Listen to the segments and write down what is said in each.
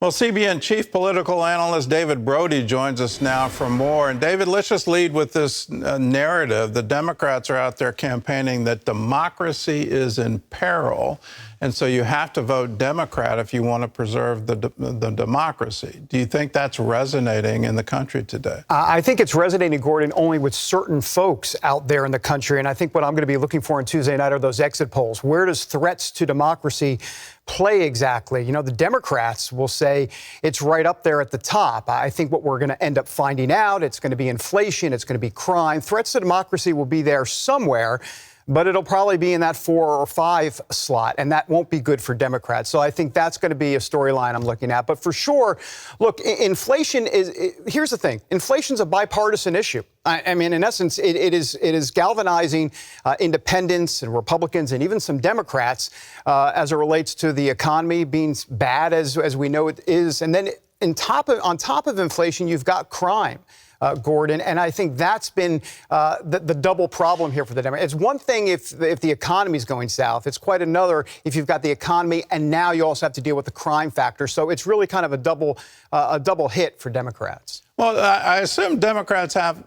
Well, CBN chief political analyst David Brody joins us now for more. And David, let's just lead with this narrative. The Democrats are out there campaigning that democracy is in peril. And so you have to vote Democrat if you want to preserve the democracy. Do you think that's resonating in the country today? I think it's resonating, Gordon, only with certain folks out there in the country. And I think what I'm going to be looking for on Tuesday night are those exit polls. Where does threats to democracy play exactly? You know, the Democrats will say it's right up there at the top. I think what we're going to end up finding out, it's going to be inflation, it's going to be crime. Threats to democracy will be there somewhere, but it'll probably be in that 4 or 5 slot, and that won't be good for Democrats. So I think that's going to be a storyline I'm looking at. But for sure, look, inflation here's the thing. Inflation's a bipartisan issue. I mean, in essence, it is galvanizing independents and Republicans and even some Democrats as it relates to the economy being bad as we know it is. And then on top of inflation, you've got crime. Gordon, and I think that's been the double problem here for the Democrats. It's one thing if the economy is going south. It's quite another if you've got the economy and now you also have to deal with the crime factor. So it's really kind of a double hit for Democrats. Well, I assume Democrats have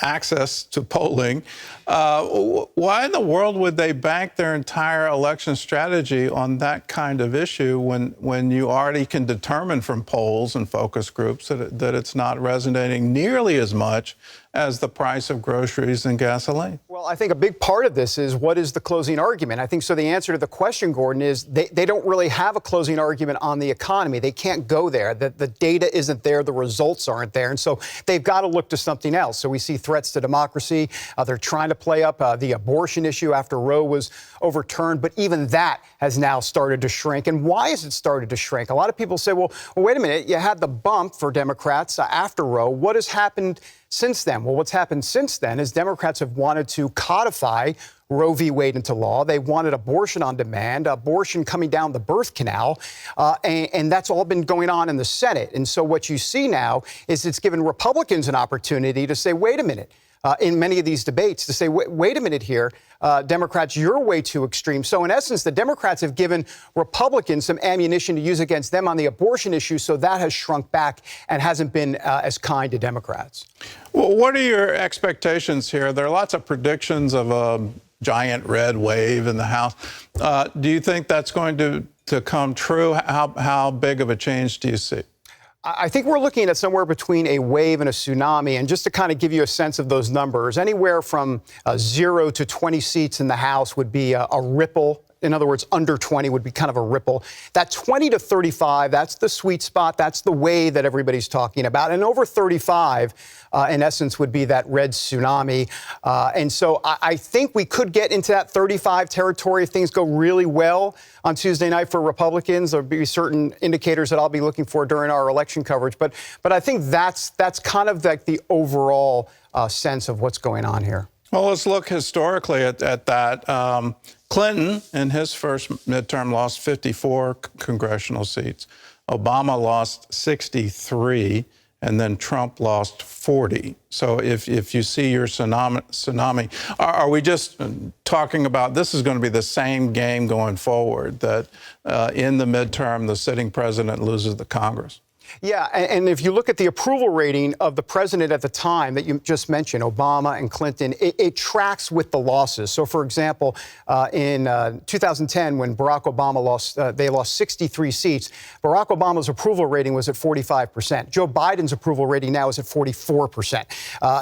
access to polling. Why in the world would they bank their entire election strategy on that kind of issue when you already can determine from polls and focus groups that it's not resonating nearly as much as the price of groceries and gasoline? Well, I think a big part of this is what is the closing argument? I think so the answer to the question, Gordon, is they don't really have a closing argument on the economy. They can't go there. The data isn't there. The results aren't there. And so they've got to look to something else. So we see threats to democracy. They're trying to play up the abortion issue after Roe was overturned. But even that has now started to shrink. And why has it started to shrink? A lot of people say, well, wait a minute. You had the bump for Democrats after Roe. What has happened since then? Well, what's happened since then is Democrats have wanted to codify Roe v. Wade into law. They wanted abortion on demand, abortion coming down the birth canal, and that's all been going on in the Senate. And so what you see now is it's given Republicans an opportunity to say, wait a minute, in many of these debates, to say, wait a minute here, Democrats, you're way too extreme. So in essence, the Democrats have given Republicans some ammunition to use against them on the abortion issue, so that has shrunk back and hasn't been as kind to Democrats. Well, what are your expectations here? There are lots of predictions of a giant red wave in the House. Do you think that's going to come true? How big of a change do you see? I think we're looking at somewhere between a wave and a tsunami. And just to kind of give you a sense of those numbers, anywhere from 0 to 20 seats in the House would be a ripple. In other words, under 20 would be kind of a ripple. That 20 to 35, that's the sweet spot. That's the wave that everybody's talking about. And over 35, in essence, would be that red tsunami. And so I think we could get into that 35 territory if things go really well on Tuesday night for Republicans. There'll be certain indicators that I'll be looking for during our election coverage. But I think that's kind of like the overall sense of what's going on here. Well, let's look historically at that. Clinton, in his first midterm, lost 54 congressional seats. Obama lost 63, and then Trump lost 40. So if you see your tsunami, are we just talking about this is going to be the same game going forward, that in the midterm, the sitting president loses the Congress? Yeah, and if you look at the approval rating of the president at the time that you just mentioned, Obama and Clinton, it tracks with the losses. So, for example, in 2010, when Barack Obama lost, they lost 63 seats. Barack Obama's approval rating was at 45%. Joe Biden's approval rating now is at 44%.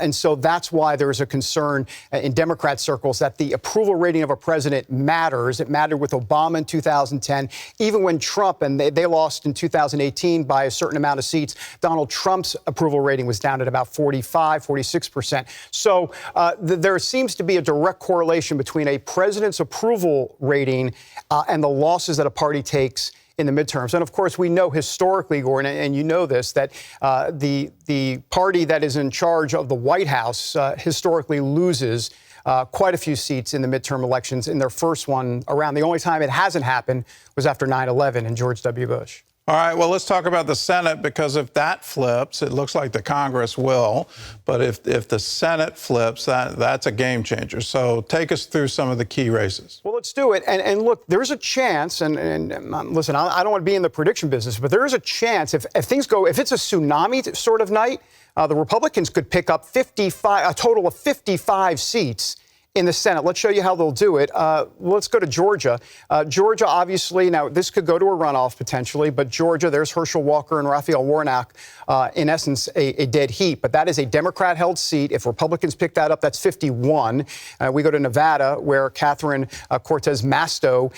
And so that's why there is a concern in Democrat circles that the approval rating of a president matters. It mattered with Obama in 2010, even when Trump, and they lost in 2018 by a certain amount of seats. Donald Trump's approval rating was down at about 45, 46%. So there seems to be a direct correlation between a president's approval rating and the losses that a party takes in the midterms. And of course, we know historically, Gordon, and you know this, that the party that is in charge of the White House historically loses quite a few seats in the midterm elections in their first one around. The only time it hasn't happened was after 9/11 and George W. Bush. All right, well, let's talk about the Senate, because if that flips, it looks like the Congress will. But if the Senate flips, that's a game changer. So take us through some of the key races. Well, let's do it. And look, there's a chance, and listen, I don't want to be in the prediction business, but there is a chance if things go, if it's a tsunami sort of night, the Republicans could pick up a total of 55 seats in the Senate. Let's show you how they'll do it. Let's go to Georgia. Georgia, obviously, now this could go to a runoff potentially, but Georgia, there's Herschel Walker and Raphael Warnock, in essence, a dead heat. But that is a Democrat-held seat. If Republicans pick that up, that's 51. We go to Nevada, where Catherine Cortez Masto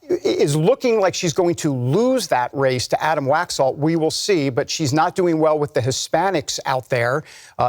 is looking like she's going to lose that race to Adam Waxalt. We will see, but she's not doing well with the Hispanics out there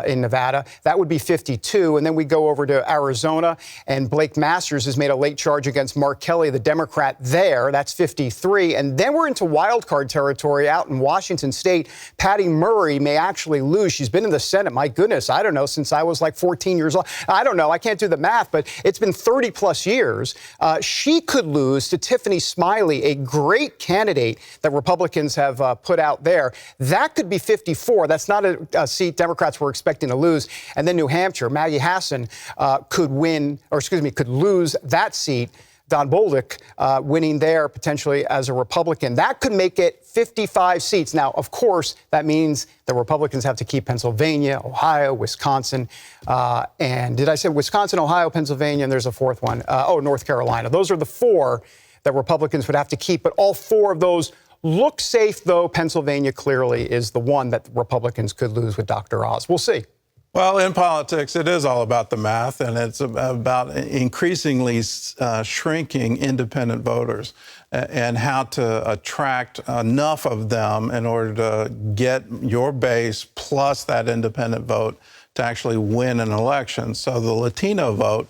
in Nevada. That would be 52. And then we go over to Arizona, and Blake Masters has made a late charge against Mark Kelly, the Democrat there. That's 53. And then we're into wild card territory out in Washington State. Patty Murray may actually lose. She's been in the Senate, my goodness, I don't know, since I was like 14 years old. I don't know. I can't do the math, but it's been 30 plus years. She could lose to Tiffany Smiley, a great candidate that Republicans have put out there. That could be 54. That's not a seat Democrats were expecting to lose. And then New Hampshire, Maggie Hassan could lose that seat. Don Bolduc winning there potentially as a Republican. That could make it 55 seats. Now, of course, that means the Republicans have to keep Pennsylvania, Ohio, Wisconsin. And did I say Wisconsin, Ohio, Pennsylvania, and there's a fourth one? North Carolina. Those are the four that Republicans would have to keep. But all four of those look safe, though. Pennsylvania clearly is the one that Republicans could lose with Dr. Oz. We'll see. Well, in politics, it is all about the math, and it's about increasingly shrinking independent voters and how to attract enough of them in order to get your base plus that independent vote to actually win an election. So the Latino vote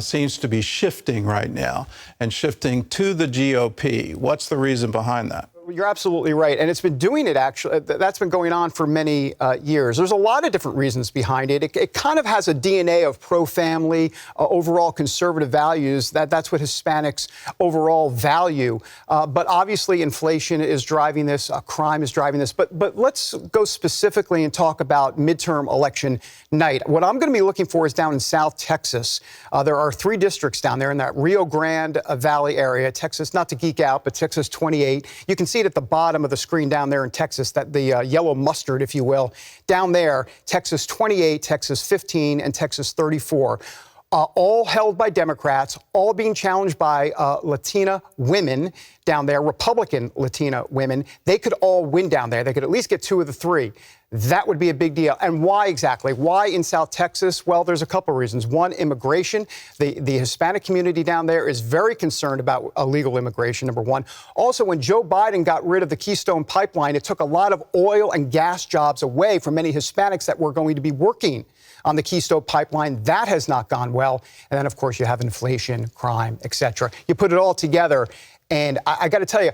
seems to be shifting right now and shifting to the GOP. What's the reason behind that? You're absolutely right. And it's been doing it, actually. That's been going on for many years. There's a lot of different reasons behind it. It kind of has a DNA of pro-family, overall conservative values. That's what Hispanics overall value. But obviously, inflation is driving this. Crime is driving this. But let's go specifically and talk about midterm election night. What I'm going to be looking for is down in South Texas. There are 3 districts down there in that Rio Grande Valley area. Texas, not to geek out, but Texas 28. You can see it at the bottom of the screen down there in Texas, that the yellow mustard, if you will. Down there, Texas 28, Texas 15, and Texas 34. All held by Democrats, all being challenged by Latina women down there, Republican Latina women. They could all win down there. They could at least get 2 of the 3. That would be a big deal. And why exactly? Why in South Texas? Well, there's a couple of reasons. One, immigration. The Hispanic community down there is very concerned about illegal immigration, number one. Also, when Joe Biden got rid of the Keystone Pipeline, it took a lot of oil and gas jobs away from many Hispanics that were going to be working on the Keystone Pipeline. That has not gone well. And then, of course, you have inflation, crime, et cetera. You put it all together, and I got to tell you,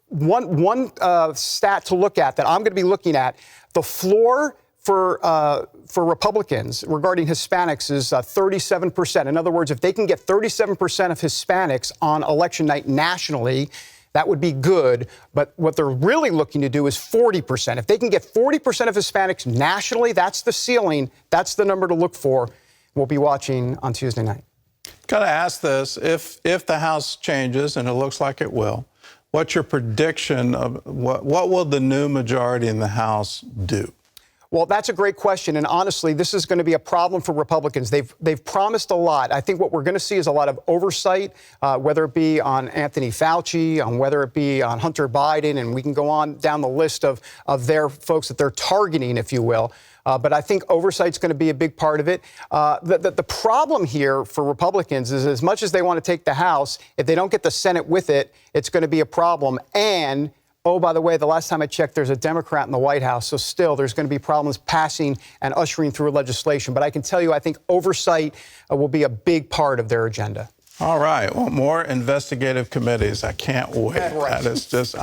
one stat to look at that I'm going to be looking at, the floor for Republicans regarding Hispanics is 37%. In other words, if they can get 37% of Hispanics on election night nationally, that would be good. But what they're really looking to do is 40%. If they can get 40% of Hispanics nationally, that's the ceiling. That's the number to look for. We'll be watching on Tuesday night. Got to ask this, if the House changes, and it looks like it will, what's your prediction of what will the new majority in the House do? Well, that's a great question. And honestly, this is going to be a problem for Republicans. They've promised a lot. I think what we're going to see is a lot of oversight, whether it be on Anthony Fauci, on whether it be on Hunter Biden, and we can go on down the list of their folks that they're targeting, if you will. But I think oversight's going to be a big part of it. The problem here for Republicans is, as much as they want to take the House, if they don't get the Senate with it, it's going to be a problem. And oh, by the way, the last time I checked, there's a Democrat in the White House. So still, there's going to be problems passing and ushering through legislation. But I can tell you, I think oversight will be a big part of their agenda. All right. Well, more investigative committees. I can't wait. Right. That is just,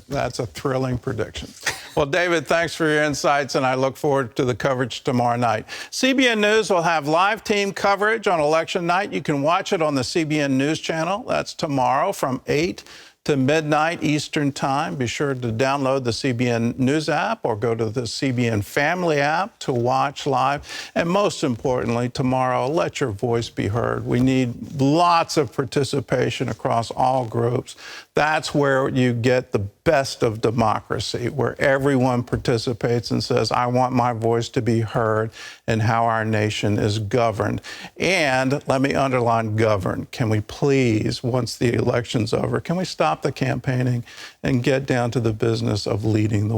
that's a thrilling prediction. Well, David, thanks for your insights, and I look forward to the coverage tomorrow night. CBN News will have live team coverage on election night. You can watch it on the CBN News Channel. That's tomorrow from 8 to midnight Eastern Time. Be sure to download the CBN News app or go to the CBN Family app to watch live. And most importantly, tomorrow, let your voice be heard. We need lots of participation across all groups. That's where you get the best of democracy, where everyone participates and says, I want my voice to be heard in how our nation is governed. And let me underline governed. Can we please, once the election's over, can we stop the campaigning and get down to the business of leading the